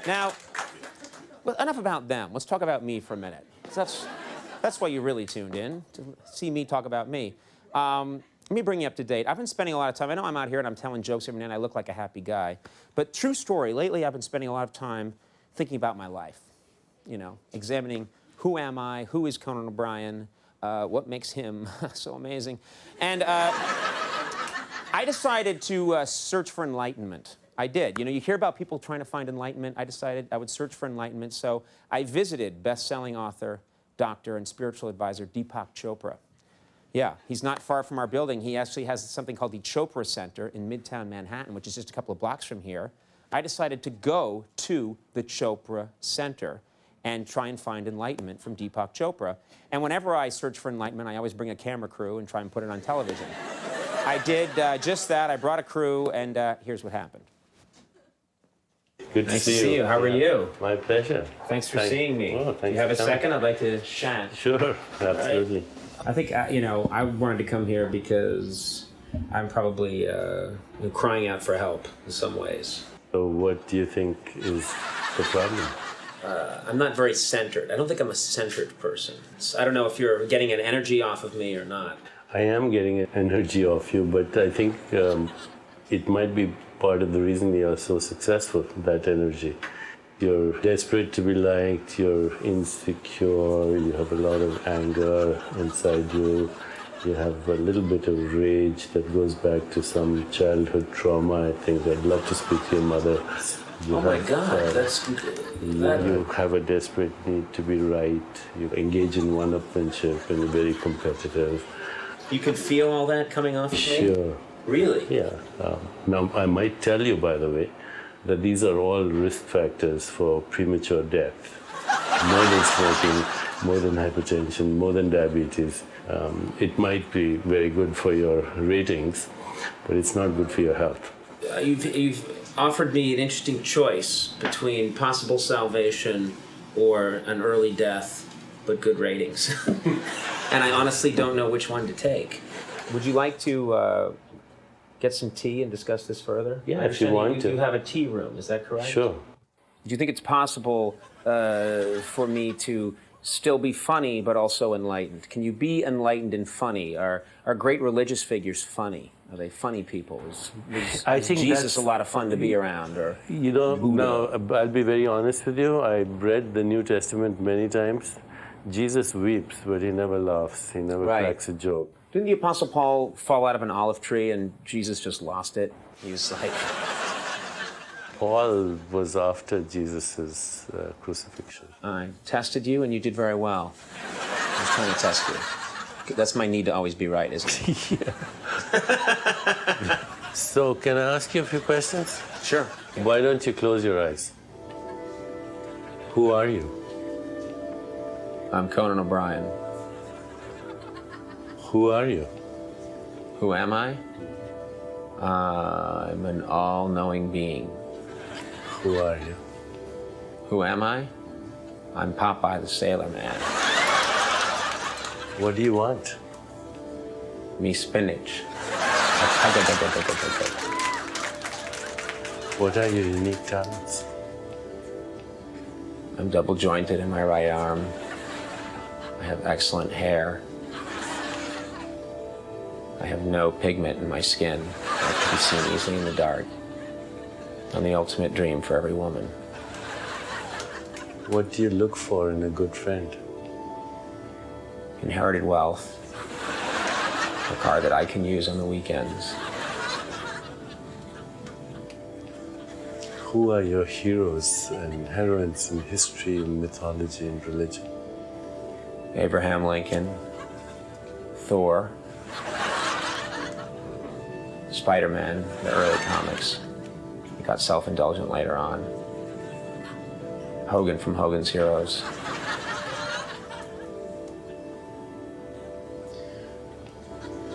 Now, well, enough about them. Let's talk about me for a minute. That's why you really tuned in, to see me talk about me. Let me bring you up to date. I've been spending a lot of time, I know I'm out here and I'm telling jokes every night and I look like a happy guy, but true story, lately I've been spending a lot of time thinking about my life, you know, examining who am I, who is Conan O'Brien, what makes him so amazing. And I decided to search for enlightenment. I did. You know, you hear about people trying to find enlightenment. I decided I would search for enlightenment, so I visited best-selling author, doctor, and spiritual advisor Deepak Chopra. Yeah, he's not far from our building. He actually has something called the Chopra Center in Midtown Manhattan, which is just a couple of blocks from here. I decided to go to the Chopra Center and try and find enlightenment from Deepak Chopra. And whenever I search for enlightenment, I always bring a camera crew and try and put it on television. I did just that. I brought a crew, and here's what happened. Good to see you. How are you? My pleasure. Thanks for seeing me. Oh, Do you have a second? I'd like to chat. Sure, absolutely. Right. I think, you know, I wanted to come here because I'm probably crying out for help in some ways. So what do you think is the problem? I'm not very centered. I don't think I'm a centered person. I don't know if you're getting an energy off of me or not. I am getting an energy off you, but I think it might be part of the reason you are so successful, that energy. You're desperate to be liked, you're insecure, you have a lot of anger inside you, you have a little bit of rage that goes back to some childhood trauma. I think I'd love to speak to your mother. You my God, that's... You have a desperate need to be right, you engage in one-upmanship and you're very competitive. You can feel all that coming off of me? Sure. Really? Yeah. Now, I might tell you, by the way, that these are all risk factors for premature death. More than smoking, more than hypertension, more than diabetes. It might be very good for your ratings, but it's not good for your health. You've offered me an interesting choice between possible salvation or an early death, but good ratings. And I honestly don't know which one to take. Would you like to get some tea and discuss this further? Yeah, if you want to. You have a tea room, is that correct? Sure. Do you think it's possible for me to still be funny but also enlightened? Can you be enlightened and funny? Are great religious figures funny? Are they funny people? I think Jesus a lot of fun to be around? Or you don't know. I'll be very honest with you. I've read the New Testament many times. Jesus weeps, but he never laughs. He never cracks a joke. Didn't the Apostle Paul fall out of an olive tree and Jesus just lost it? He was like... Paul was after Jesus' crucifixion. I tested you and you did very well. I was trying to test you. That's my need to always be right, isn't it? Yeah. So, can I ask you a few questions? Sure. Why don't you close your eyes? Who are you? I'm Conan O'Brien. Who are you? Who am I? I'm an all-knowing being. Who are you? Who am I? I'm Popeye the Sailor Man. What do you want? Me spinach. What are your unique talents? I'm double jointed in my right arm. I have excellent hair. I have no pigment in my skin. I can be seen easily in the dark. I'm the ultimate dream for every woman. What do you look for in a good friend? Inherited wealth. A car that I can use on the weekends. Who are your heroes and heroines in history, and mythology, and religion? Abraham Lincoln, Thor, Spider-Man, the early comics. He got self-indulgent later on. Hogan from Hogan's Heroes.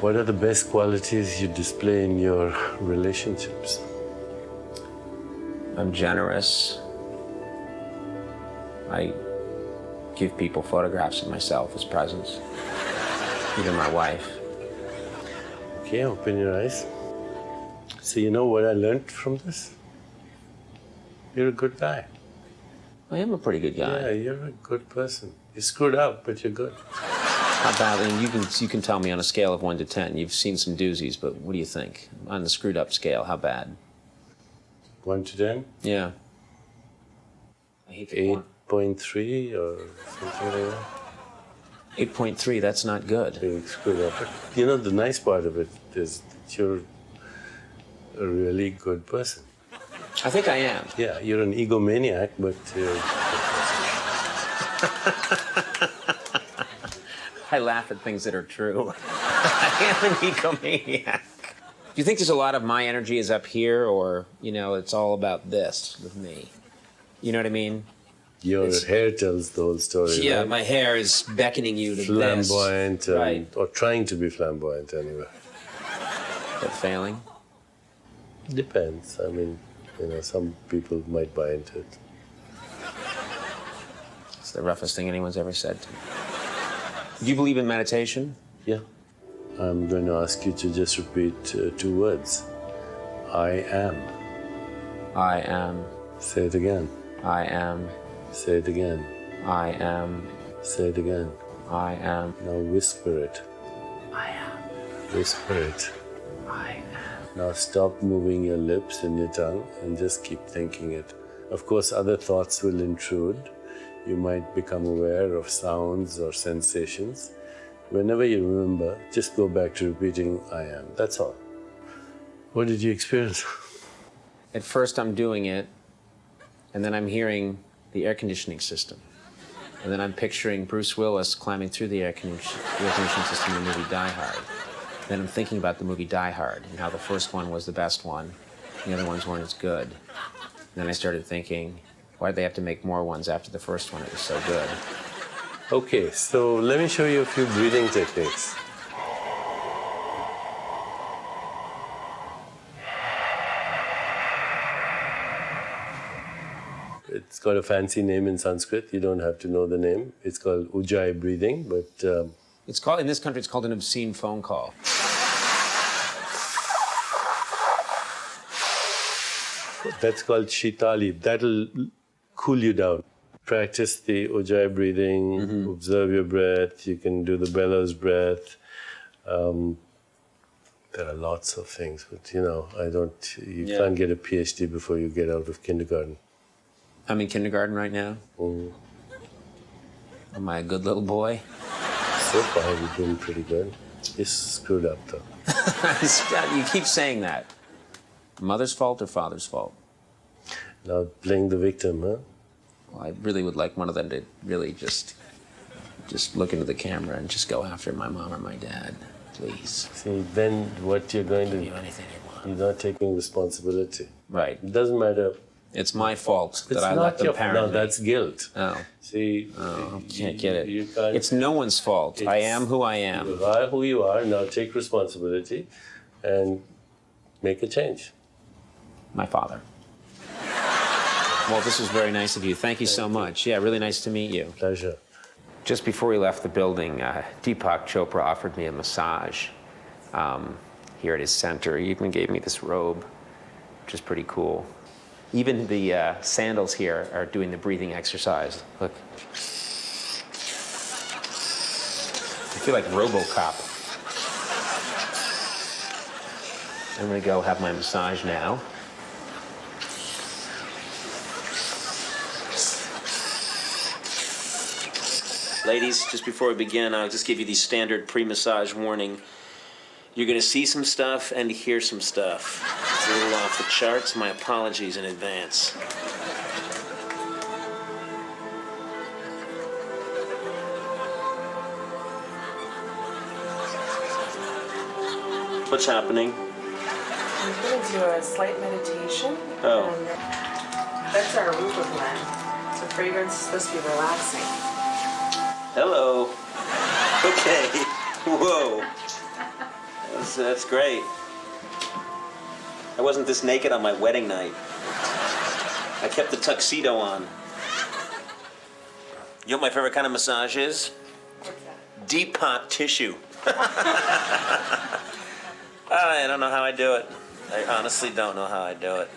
What are the best qualities you display in your relationships? I'm generous. I give people photographs of myself as presents. Even my wife. Okay, open your eyes. So you know what I learned from this? You're a good guy. I am a pretty good guy. Yeah, you're a good person. You screwed up, but you're good. How bad? And you can tell me on a scale of 1 to 10. You've seen some doozies, but what do you think on the screwed up scale? How bad? 1 to 10? Yeah. I hate the 8.3 or something like that. 8.3. That's not good. Being screwed up. But, you know, the nice part of it is that you're a really good person. I think I am. Yeah, you're an egomaniac, but I laugh at things that are true. I am an egomaniac. Do you think there's a lot of my energy is up here, or, you know, it's all about this with me? You know what I mean? your hair tells the whole story. Yeah, right? my hair is beckoning you to Flamboyant, this. Right. or trying to be flamboyant anyway. But failing? Depends. I mean, you know, some people might buy into it. It's the roughest thing anyone's ever said to me. Do you believe in meditation? Yeah. I'm going to ask you to just repeat 2 words. I am. I am. Say it again. I am. Say it again. I am. Say it again. I am. Now whisper it. I am. Whisper it. I am. Now stop moving your lips and your tongue and just keep thinking it. Of course, other thoughts will intrude. You might become aware of sounds or sensations. Whenever you remember, just go back to repeating, I am. That's all. What did you experience? At first I'm doing it, and then I'm hearing the air conditioning system. And then I'm picturing Bruce Willis climbing through the air conditioning system in the movie Die Hard. Then I'm thinking about the movie Die Hard and how the first one was the best one, and the other ones weren't as good. And then I started thinking, why did they have to make more ones after the first one? It was so good. Okay, so let me show you a few breathing techniques. It's got a fancy name in Sanskrit. You don't have to know the name. It's called Ujjayi breathing, but It's called, in this country, it's called an obscene phone call. that's called Shitali. That'll cool you down. Practice the Ujjayi breathing, observe your breath. You can do the bellows breath. There are lots of things, but you know, you can't get a PhD before you get out of kindergarten. I'm in kindergarten right now. Am I a good little boy? So far, you've been pretty good. You're screwed up, though. You keep saying that. Mother's fault or father's fault? Now, playing the victim, huh? Well, I really would like one of them to really just look into the camera and just go after my mom or my dad, please. See, then what you're going to Do anything you want. You're not taking responsibility. Right. It doesn't matter. It's my fault that It's I not let them your parent No, me. that's guilt. Oh. See, I can't get it. You can't, It's no one's fault. I am who I am. You are who you are. Now take responsibility and make a change. My father. Well, this was very nice of you. Thank you so much. Yeah, really nice to meet you. Pleasure. Just before we left the building, Deepak Chopra offered me a massage here at his center. He even gave me this robe, which is pretty cool. Even the sandals here are doing the breathing exercise. Look. I feel like RoboCop. I'm gonna go have my massage now. Ladies, just before we begin, I'll just give you the standard pre-massage warning. You're gonna see some stuff and hear some stuff. It's a little off the charts. My apologies in advance. What's happening? I'm going to do a slight meditation. Oh. And that's our aruba blend. The fragrance is supposed to be relaxing. Hello. Okay. Whoa. That's great. I wasn't this naked on my wedding night. I kept the tuxedo on. You know what my favorite kind of massage is? What's that? Deep pot tissue. I don't know how I do it. I honestly don't know how I do it.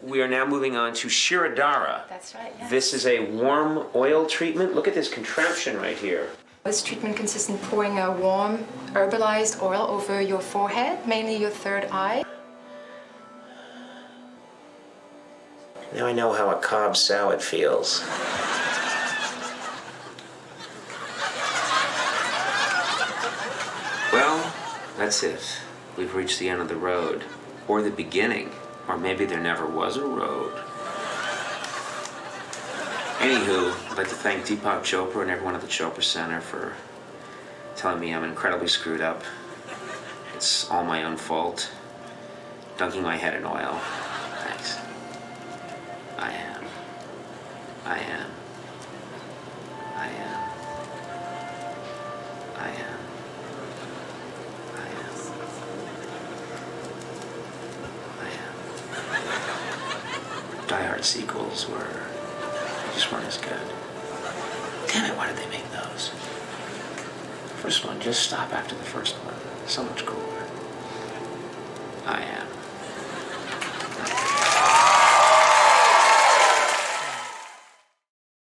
We are now moving on to Shirodara. That's right, yes. This is a warm oil treatment. Look at this contraption right here. This treatment consists in pouring a warm, herbalized oil over your forehead, mainly your third eye. Now I know how a Cobb salad feels. Well, that's it. We've reached the end of the road. Or the beginning. Or maybe there never was a road. Anywho, I'd like to thank Deepak Chopra and everyone at the Chopra Center for telling me I'm incredibly screwed up. It's all my own fault. Dunking my head in oil. Thanks. I am. I am. I am. I am. I am. I am. Die Hard sequels just weren't as good. Damn it, why did they make those? First one, just stop after the first one. So much cooler. I am.